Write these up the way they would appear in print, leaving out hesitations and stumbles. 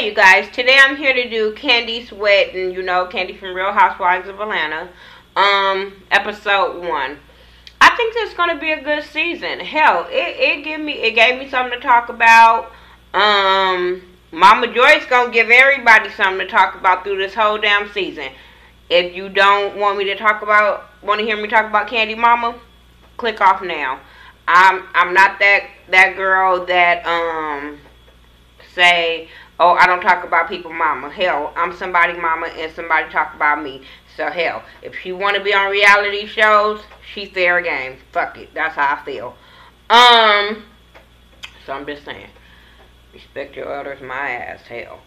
Hey you guys, today I'm here to do Kandi's wedding, you know, Kandi from Real Housewives of Atlanta, episode 1. I think this is gonna be a good season. Hell, it gave me something to talk about. Mama Joy's gonna give everybody something to talk about through this whole damn season. If you don't want to hear me talk about Kandi Mama, click off now. I'm not that girl that say, oh, I don't talk about people mama. Hell, I'm somebody mama and somebody talk about me. So hell, if she want to be on reality shows, she's fair game. Fuck it. That's how I feel. So I'm just saying, respect your elders, my ass, hell.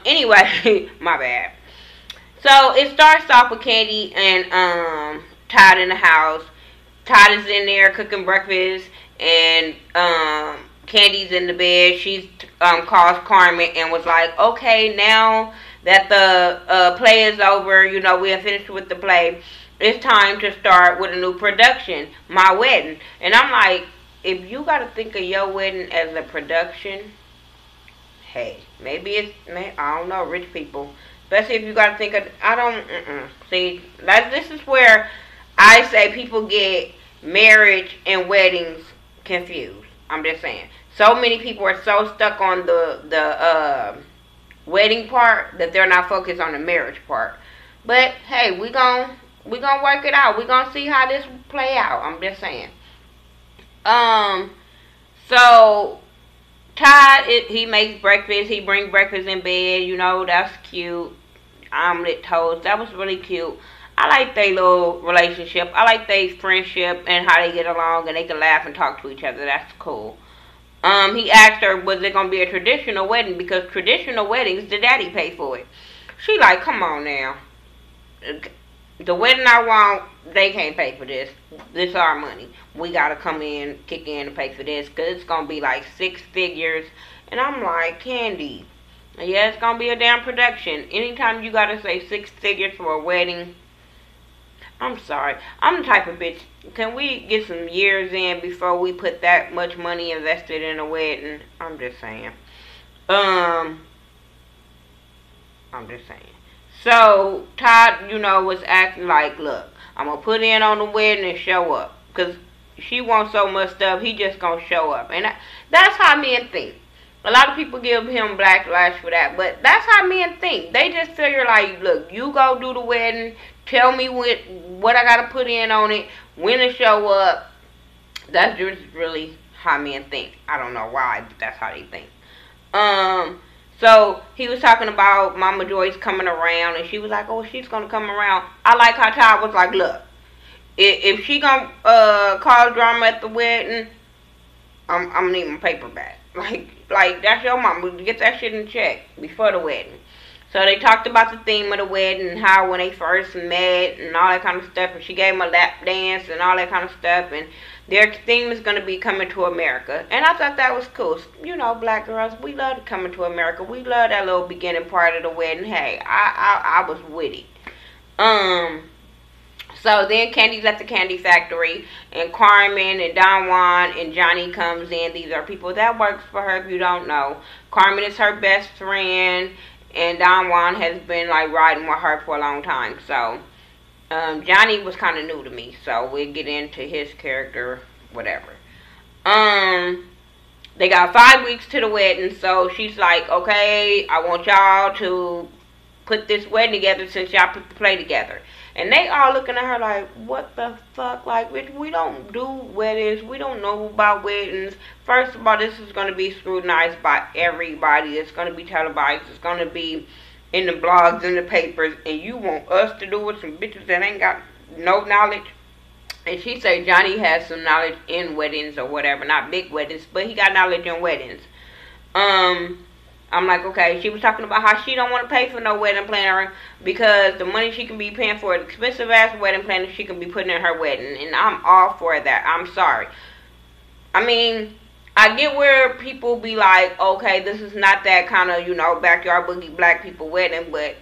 Anyway, my bad. So it starts off with Kandi and Todd in the house. Todd is in there cooking breakfast, and Kandi's in the bed. She's calls Carmen and was like, okay, now that the play is over, you know, we have finished with the play, it's time to start with a new production, my wedding. And I'm like, if you got to think of your wedding as a production, hey, maybe I don't know, rich people. Especially if you got to think of, See, this is where I say people get marriage and weddings confused. I'm just saying. So many people are so stuck on the wedding part that they're not focused on the marriage part. But hey, we gonna work it out. We gonna see how this play out. I'm just saying. So Todd, he makes breakfast. He brings breakfast in bed. You know, that's cute. Omelet toast. That was really cute. I like their little relationship. I like their friendship and how they get along and they can laugh and talk to each other. That's cool. He asked her, was it going to be a traditional wedding? Because traditional weddings, the daddy pay for it. She like, come on now. The wedding I want, they can't pay for this. This is our money. We got to come in, kick in and pay for this. Because it's going to be like 6 figures. And I'm like, Kandi, yeah, it's going to be a damn production. Anytime you got to say 6 figures for a wedding, I'm sorry. I'm the type of bitch. Can we get some years in before we put that much money invested in a wedding? I'm just saying. I'm just saying. So, Todd, you know, was acting like, look, I'm going to put in on the wedding and show up. Because she wants so much stuff, he just going to show up. And that's how men think. A lot of people give him backlash for that, but that's how men think. They just figure like, look, you go do the wedding, tell me what I gotta put in on it, when to show up. That's just really how men think. I don't know why, but that's how they think. So he was talking about Mama Joyce coming around, and she was like, oh, she's gonna come around. I like how Todd was like, look, if she gonna cause drama at the wedding, I'm gonna need my paper back. Like that's your mom. Get that shit in check before the wedding. So they talked about the theme of the wedding and how when they first met and all that kind of stuff. And she gave him a lap dance and all that kind of stuff. And their theme is going to be coming to America. And I thought that was cool. You know, black girls, we love coming to America. We love that little beginning part of the wedding. Hey, I was with it. So then Kandi's at the candy factory, and Carmen and Don Juan and Johnny comes in. These are people that works for her, if you don't know. Carmen is her best friend, and Don Juan has been like riding with her for a long time. So Johnny was kind of new to me, so we'll get into his character, whatever. They got 5 weeks to the wedding, so she's like, okay, I want y'all to put this wedding together since y'all put the play together. And they all looking at her like, what the fuck? Like, bitch, we don't do weddings. We don't know about weddings. First of all, this is going to be scrutinized by everybody. It's going to be televised. It's going to be in the blogs, in the papers. And you want us to do with some bitches that ain't got no knowledge? And she said Johnny has some knowledge in weddings or whatever. Not big weddings, but he got knowledge in weddings. I'm like, okay, she was talking about how she don't want to pay for no wedding planner because the money she can be paying for an expensive-ass wedding planner she can be putting in her wedding. And I'm all for that. I'm sorry. I mean, I get where people be like, okay, this is not that kind of, you know, backyard boogie black people wedding, but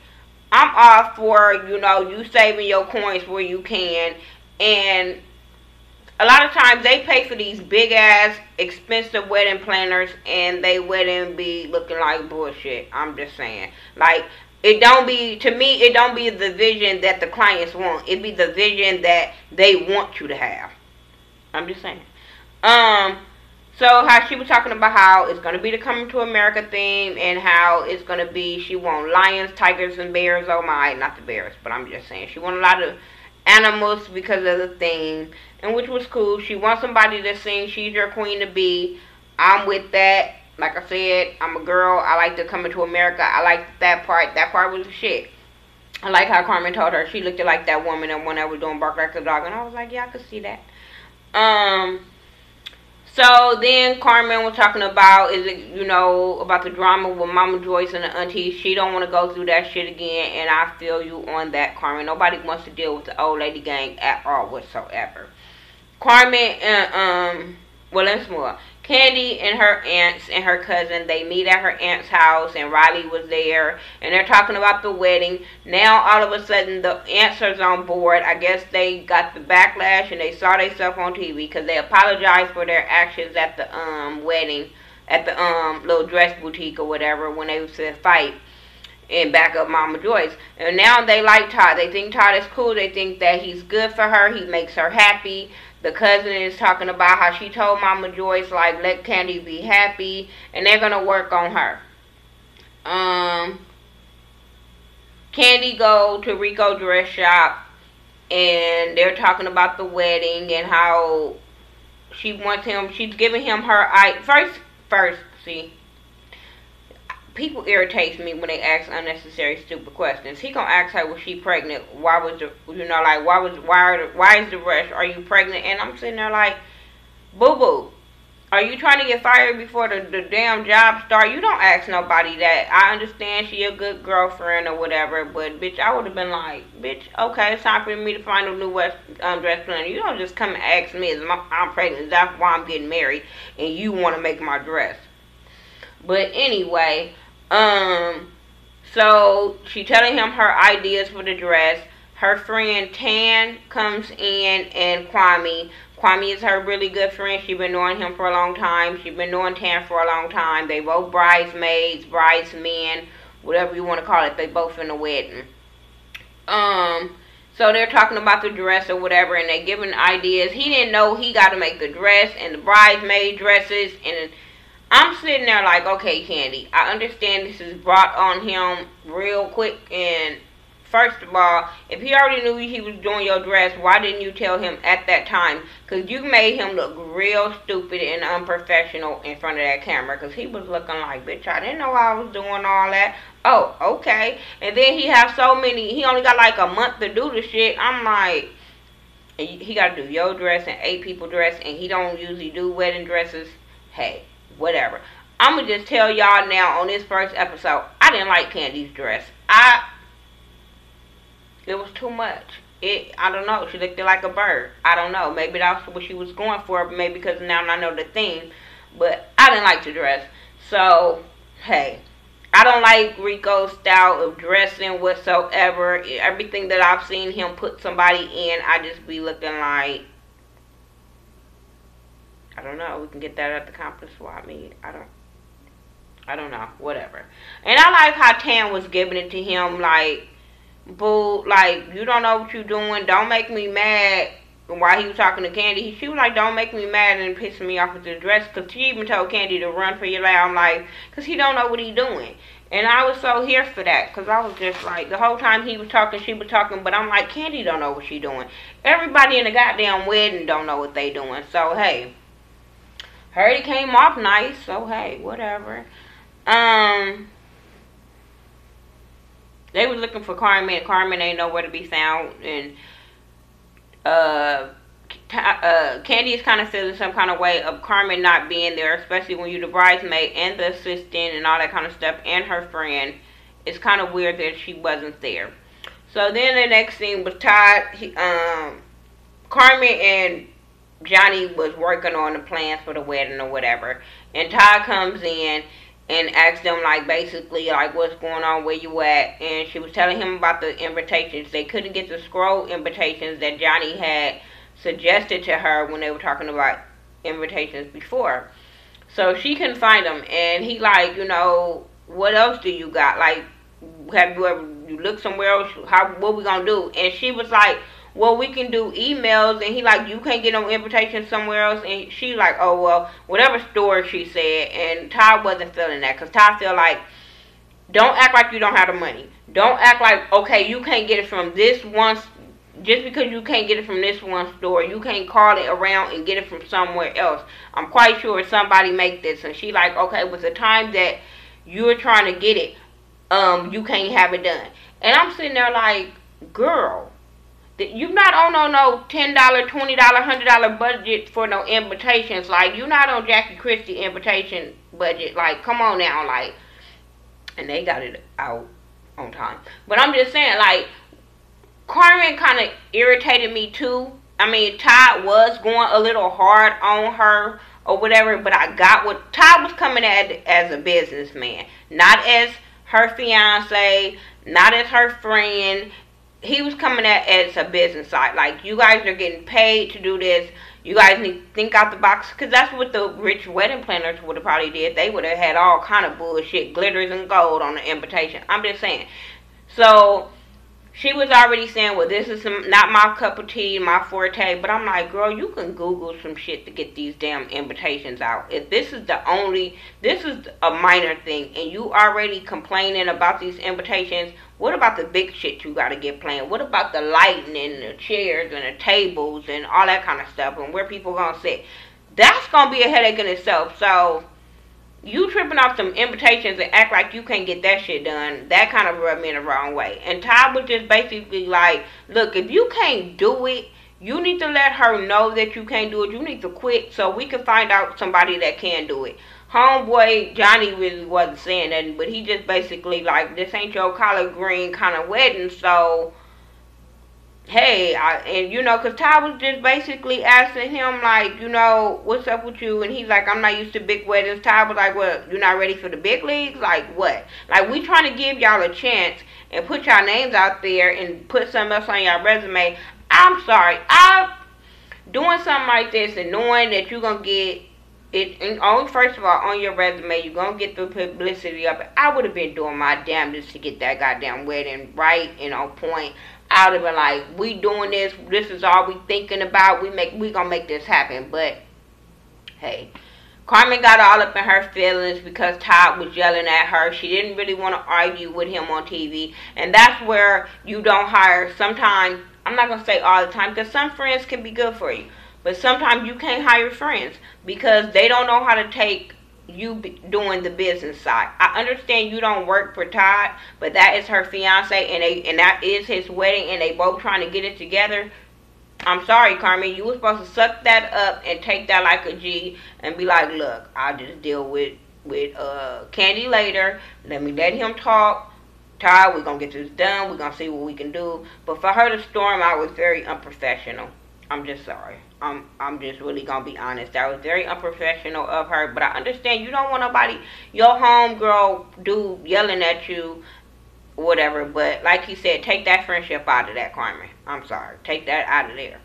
I'm all for, you know, you saving your coins where you can. And a lot of times they pay for these big ass expensive wedding planners and they wedding be looking like bullshit. I'm just saying. Like, it don't be, to me, it don't be the vision that the clients want. It be the vision that they want you to have. I'm just saying. So how she was talking about how it's gonna be the Coming to America theme and how it's gonna be, she want lions, tigers, and bears. Oh my, not the bears, but I'm just saying she want a lot of animals because of the theme, and which was cool. She wants somebody to sing She's Your Queen to Be. I'm with that. Like I said, I'm a girl. I like the Coming to America. I like that part. That part was the shit. I like how Carmen told her she looked like that woman and when I was doing Bark Like a Dog, and I was like, yeah, I could see that. So then Carmen was talking about, about the drama with Mama Joyce and the aunties. She don't want to go through that shit again, and I feel you on that, Carmen. Nobody wants to deal with the old lady gang at all whatsoever. Carmen and, well, let's move on. Kandi and her aunts and her cousin, they meet at her aunt's house, and Riley was there, and they're talking about the wedding. Now, all of a sudden, the aunts are on board. I guess they got the backlash, and they saw themselves on TV, because they apologized for their actions at the wedding, at the little dress boutique or whatever, when they was in a fight, and back up Mama Joyce. And now they like Todd. They think Todd is cool. They think that he's good for her. He makes her happy. The cousin is talking about how she told Mama Joyce, like, let Kandi be happy, and they're going to work on her. Kandi go to Rico dress shop, and they're talking about the wedding and how she wants him, she's giving him her, first, see, people irritates me when they ask unnecessary stupid questions. He gonna ask her, was she pregnant? Why was the, why is the rush? Are you pregnant? And I'm sitting there like, boo boo, are you trying to get fired before the damn job start? You don't ask nobody that. I understand she a good girlfriend or whatever, but bitch, I would have been like, bitch, okay, it's time for me to find a new dress planner. You don't just come and ask me, I'm pregnant, that's why I'm getting married, and you want to make my dress. But anyway, so she telling him her ideas for the dress. Her friend Tan comes in, and Kwame is her really good friend. She's been knowing him for a long time. She's been knowing Tan for a long time. They both bridesmaids, bridesmen, whatever you want to call it. They both in the wedding. So they're talking about the dress or whatever, and they giving ideas. He didn't know he got to make the dress and the bridesmaid dresses, and I'm sitting there like, okay, Kandi, I understand this is brought on him real quick, and first of all, if he already knew he was doing your dress, why didn't you tell him at that time? Because you made him look real stupid and unprofessional in front of that camera, because he was looking like, bitch, I didn't know I was doing all that. Oh, okay. And then he has so many, he only got like a month to do the shit. I'm like, he got to do your dress and 8 people dress, and he don't usually do wedding dresses. Hey, whatever. I'm going to just tell y'all now on this first episode, I didn't like Kandi's dress. It was too much. I don't know. She looked like a bird. I don't know. Maybe that's what she was going for. Maybe because now I know the theme. But I didn't like the dress. So, hey. I don't like Rico's style of dressing whatsoever. Everything that I've seen him put somebody in, I just be looking like, I don't know. We can get that at the conference swap meet. I don't know. Whatever. And I like how Tan was giving it to him like, boo, like, you don't know what you're doing. Don't make me mad. While he was talking to Kandi, she was like, don't make me mad and piss me off with the dress. Because she even told Kandi to run for your life. I'm like, because he don't know what he doing. And I was so here for that. Because I was just like, the whole time he was talking, she was talking. But I'm like, Kandi don't know what she doing. Everybody in the goddamn wedding don't know what they doing. So, hey. Heard it came off nice. So, hey, whatever. They was looking for Carmen. Carmen ain't nowhere to be found. And Kandi is kind of feeling some kind of way of Carmen not being there, especially when you're the bridesmaid and the assistant and all that kind of stuff, and her friend. It's kind of weird that she wasn't there. So then the next scene was Todd. Carmen and Johnny was working on the plans for the wedding or whatever, and Todd comes in and asked them, like, basically, like, what's going on, where you at? And she was telling him about the invitations. They couldn't get the scroll invitations that Johnny had suggested to her when they were talking about invitations before. So she couldn't find them, and he like, you know, what else do you got? Like, have you ever you look somewhere else? What we gonna do? And she was like, well, we can do emails. And he like, you can't get no invitation somewhere else. And she like, oh well, whatever store she said. And Todd wasn't feeling that, because Todd felt like, don't act like you don't have the money. Don't act like, okay, you can't get it from this one. Just because you can't get it from this one store, you can't call it around and get it from somewhere else. I'm quite sure somebody make this. And she like, okay, with the time that you're trying to get it, you can't have it done. And I'm sitting there like, girl, you not on no $10, $20, $100 budget for no invitations. Like, you not on Jackie Christie invitation budget. Like, come on now, like. And they got it out on time. But I'm just saying, like, Carmen kind of irritated me too. I mean, Todd was going a little hard on her or whatever, but I got what Todd was coming at as a businessman, not as her fiance, not as her friend. He was coming at as a business side. Like, you guys are getting paid to do this. You guys need to think out the box, because that's what the rich wedding planners would have probably did. They would have had all kind of bullshit, glitters and gold on the invitation. I'm just saying. So she was already saying, well, this is not my cup of tea, my forte. But I'm like, girl, you can Google some shit to get these damn invitations out. If this is this is a minor thing, and you already complaining about these invitations, what about the big shit you got to get planned? What about the lighting and the chairs and the tables and all that kind of stuff, and where people going to sit? That's going to be a headache in itself. So you tripping off some invitations and act like you can't get that shit done, that kind of rubbed me in the wrong way. And Todd was just basically like, look, if you can't do it, you need to let her know that you can't do it. You need to quit so we can find out somebody that can do it. Homeboy Johnny really wasn't saying nothing, but he just basically like, this ain't your collard green kind of wedding, so hey, and you know, because Ty was just basically asking him, like, you know, what's up with you? And he's like, I'm not used to big weddings. Ty was like, well, you're not ready for the big leagues? Like, what? Like, we trying to give y'all a chance and put y'all names out there and put something else on y'all resume. I'm sorry. Doing something like this and knowing that you're going to get it, and only first of all, on your resume, you're going to get the publicity of it. I would have been doing my damnedest to get that goddamn wedding right and on point. I would have been like, we doing this. This is all we thinking about. We gonna make this happen. But hey, Carmen got all up in her feelings because Todd was yelling at her. She didn't really want to argue with him on TV, and that's where you don't hire. Sometimes, I'm not gonna say all the time, because some friends can be good for you, but sometimes you can't hire friends because they don't know how to take you doing the business side. I understand you don't work for Todd, but that is her fiance, and that is his wedding, and they both trying to get it together. I'm sorry, Carmen, you were supposed to suck that up and take that like a G and be like, look, I'll just deal with Kandi later. Let him talk. Todd, we're gonna get this done. We're gonna see what we can do. But for her to storm out was very unprofessional. I'm just sorry. I'm just really gonna be honest. That was very unprofessional of her. But I understand you don't want nobody, your homegirl dude yelling at you, whatever. But like he said, take that friendship out of that, Carmen. I'm sorry. Take that out of there.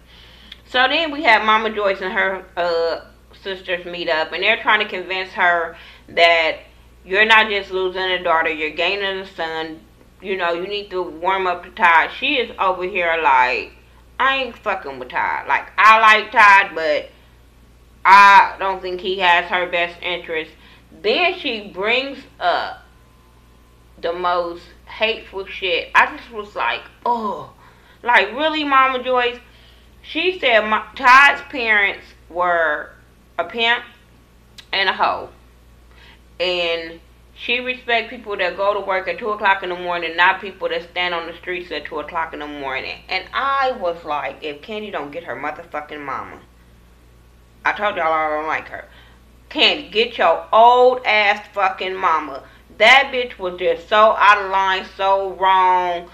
So then we have Mama Joyce and her sisters meet up, and they're trying to convince her that you're not just losing a daughter, you're gaining a son. You know, you need to warm up to Todd. She is over here like, I ain't fucking with Todd. Like, I like Todd, but I don't think he has her best interest. Then she brings up the most hateful shit. I just was like, oh. Like, really, Mama Joyce? She said Todd's parents were a pimp and a hoe. And she respects people that go to work at 2 o'clock in the morning, not people that stand on the streets at 2 o'clock in the morning. And I was like, if Kandi don't get her motherfucking mama. I told y'all I don't like her. Kandi, get your old ass fucking mama. That bitch was just so out of line, so wrong.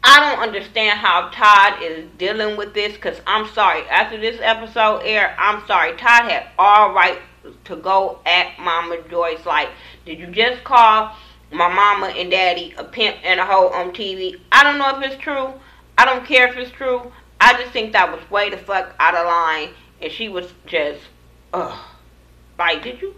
I don't understand how Todd is dealing with this, because I'm sorry. After this episode aired, I'm sorry. Todd had all right to go at Mama Joyce. Like, did you just call my mama and daddy a pimp and a hoe on TV? I don't know if it's true. I don't care if it's true. I just think that was way the fuck out of line, and she was just, ugh. Like, did you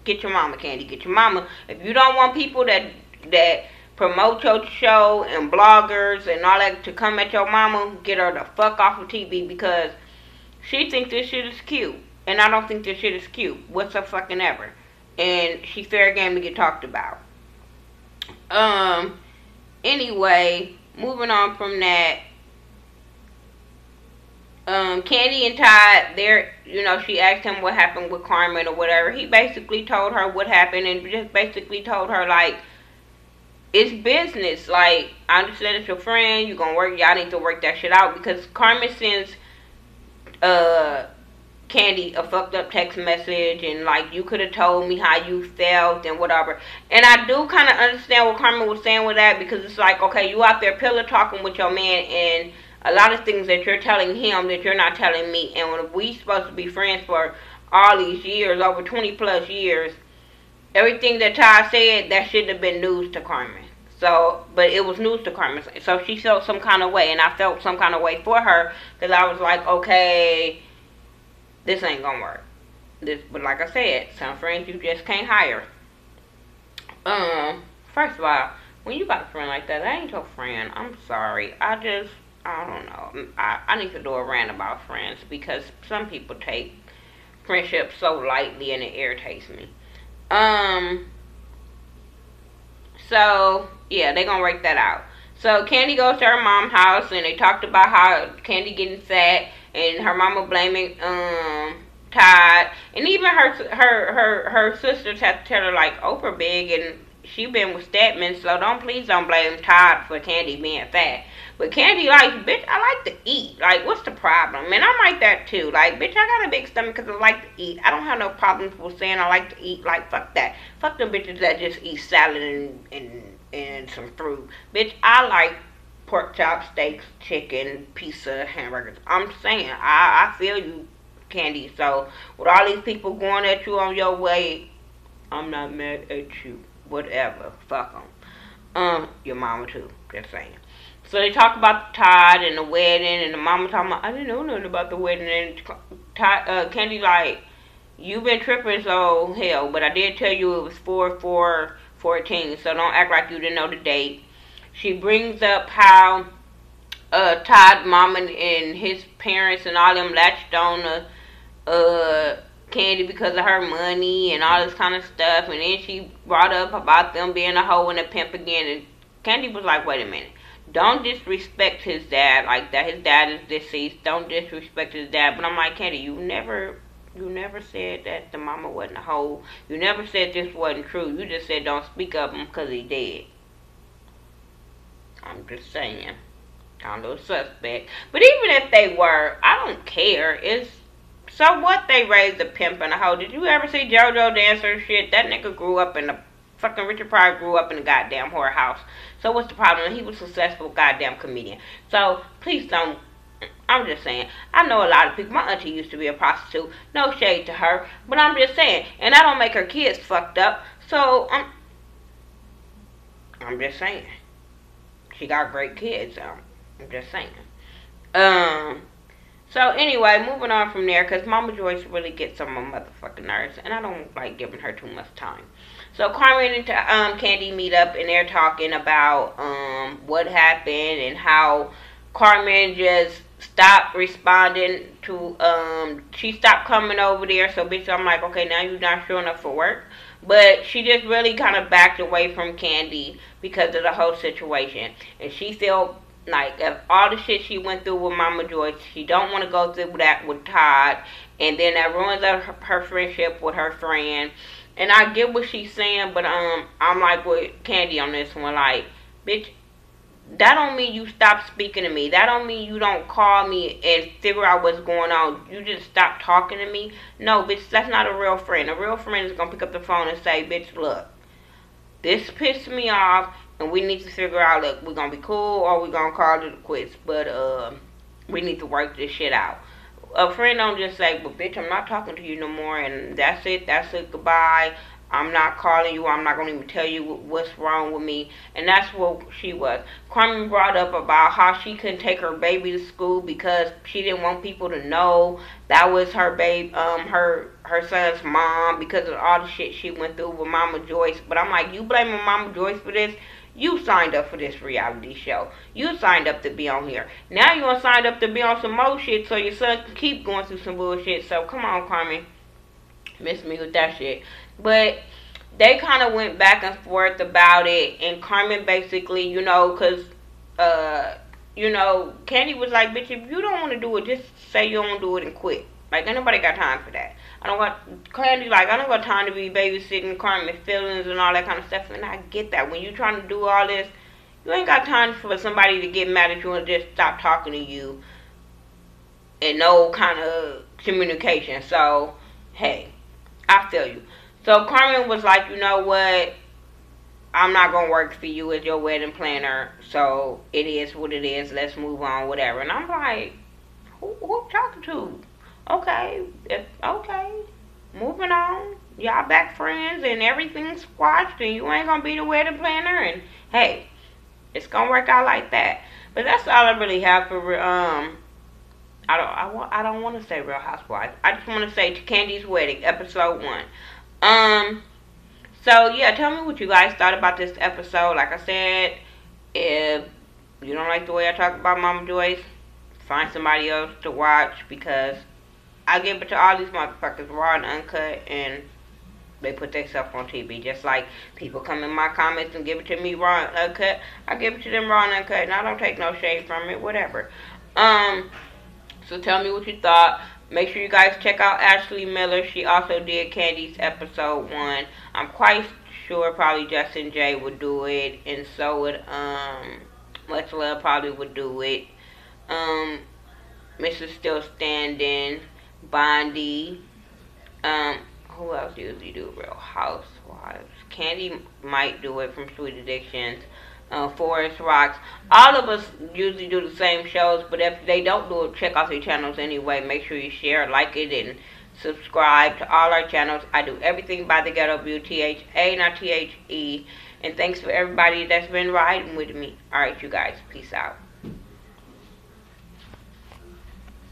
get your mama, Kandi? Get your mama. If you don't want people that promote your show and bloggers and all that to come at your mama, get her the fuck off of TV, because she thinks this shit is cute, and I don't think this shit is cute. What's up fucking ever? And she's fair game to get talked about. Anyway, moving on from that. Kandi and Todd, she asked him what happened with Carmen or whatever. He basically told her what happened and just basically told her, like, it's business. Like, I understand it's your friend. You're gonna work. Y'all need to work that shit out, because Carmen sends Kandi a fucked up text message and, like, you could have told me how you felt and whatever. And I do kind of understand what Carmen was saying with that, because it's like, okay, you out there pillow talking with your man, and a lot of things that you're telling him that you're not telling me. And when we supposed to be friends for all these years, over 20 plus years, everything that Todd said, that should have been news to Carmen. So, but it was news to Carmen. So she felt some kind of way, and I felt some kind of way for her, because I was like, okay, this ain't gonna work. But like I said, some friends you just can't hire. First of all, when you got a friend like that, that ain't your friend. I'm sorry. I don't know. I need to do a rant about friends, because some people take friendship so lightly and it irritates me. So, yeah, they gonna work that out. So, Kandi goes to her mom's house, and they talked about how Kandi getting fat, and her mama blaming, Todd. And even her sisters have to tell her, like, Oprah big, and she been with Statman, so please don't blame Todd for Kandi being fat. But Kandi, like, bitch, I like to eat. Like, what's the problem? And I'm like that, too. Like, bitch, I got a big stomach because I like to eat. I don't have no problems with saying I like to eat. Like, fuck that. Fuck them bitches that just eat salad and some fruit. Bitch, I like pork chops, steaks, chicken, pizza, hamburgers. I'm saying, I feel you, Kandi. So, with all these people going at you on your way, I'm not mad at you. Whatever. Fuck them. Your mama, too. Just saying. So they talk about Todd and the wedding, and the mama talking about, I didn't know nothing about the wedding, and Kandi like, you been tripping, so hell, but I did tell you it was 4/4/14, so don't act like you didn't know the date. She brings up how Todd mama and his parents and all them latched on to Kandi because of her money and all this kind of stuff, and then she brought up about them being a hoe and a pimp again, and Kandi was like, wait a minute. Don't disrespect his dad like that. His dad is deceased. Don't disrespect his dad. But I'm like, Kandi, you never said that the mama wasn't a hoe. You never said this wasn't true. You just said don't speak of him because he dead. I'm just saying. Kind of suspect. But even if they were, I don't care. It's so what, they raised a pimp and a hoe. Did you ever see JoJo Dancer shit? That nigga grew up in the fucking Richard Pryor grew up in a goddamn whorehouse. So what's the problem? He was a successful goddamn comedian. So please don't. I'm just saying. I know a lot of people. My auntie used to be a prostitute. No shade to her, but I'm just saying. And I don't make her kids fucked up. So I'm just saying. She got great kids. I'm just saying. So anyway, moving on from there, because Mama Joyce really gets on my motherfucking nerves, and I don't like giving her too much time. So Carmen and Kandi meet up, and they're talking about what happened and how Carmen just stopped responding to she stopped coming over there. So bitch, I'm like, okay, now you're not showing up for work. But she just really kind of backed away from Kandi because of the whole situation, and she felt like of all the shit she went through with Mama Joyce, she don't want to go through that with Todd, and then that ruins her friendship with her friend. And I get what she's saying, but I'm like with Kandi on this one, like, bitch, that don't mean you stop speaking to me. That don't mean you don't call me and figure out what's going on. You just stop talking to me. No, bitch, that's not a real friend. A real friend is gonna pick up the phone and say, bitch, look, this pissed me off, and we need to figure out, look, we're gonna be cool or we're gonna call it quits. But we need to work this shit out. A friend don't just say, well, bitch, I'm not talking to you no more, and that's it, goodbye. I'm not calling you. I'm not going to even tell you what's wrong with me. And that's what she was. Carmen brought up about how she couldn't take her baby to school because she didn't want people to know that was her her son's mom, because of all the shit she went through with Mama Joyce. But I'm like, you blaming Mama Joyce for this? You signed up for this reality show. You signed up to be on here. Now you want to sign up to be on some more shit so your son can keep going through some bullshit. So come on, Carmen. Miss me with that shit. But they kind of went back and forth about it, and Carmen basically, you know, because, you know, Kandi was like, bitch, if you don't want to do it, just say you don't want to do it and quit. Like, ain't nobody got time for that. I don't got, Kandi, like, I don't got time to be babysitting Carmen's feelings and all that kind of stuff, and I get that. When you trying to do all this, you ain't got time for somebody to get mad at you and just stop talking to you and no kind of communication. So, hey, I feel you. So Carmen was like, you know what? I'm not going to work for you as your wedding planner. So it is what it is. Let's move on, whatever. And I'm like, who I'm talking to? Okay. Okay. Moving on. Y'all back friends and everything's squashed and you ain't going to be the wedding planner. And hey, it's going to work out like that. But that's all I really have for, I don't want to say Real Housewives. I just want to say to Kandi's Wedding, episode 1. So yeah, tell me what you guys thought about this episode. Like I said, if you don't like the way I talk about Mama Joyce, find somebody else to watch, because I give it to all these motherfuckers raw and uncut, and they put their stuff on TV. Just like people come in my comments and give it to me raw and uncut, I give it to them raw and uncut, and I don't take no shade from it, whatever. So tell me what you thought. Make sure you guys check out Ashley Miller. She also did Kandi's episode 1. I'm quite sure probably Justin J would do it, and so would Much Love probably would do it. Mrs. Still Standing, Bondi. Who else usually do Real Housewives? Kandi might do it from Sweet Addictions. Forest Rocks. All of us usually do the same shows, but if they don't do it, check out their channels anyway. Make sure you share, like it, and subscribe to all our channels. I do everything by The Ghetto View, THA, not THE. And thanks for everybody that's been riding with me. Alright, you guys. Peace out.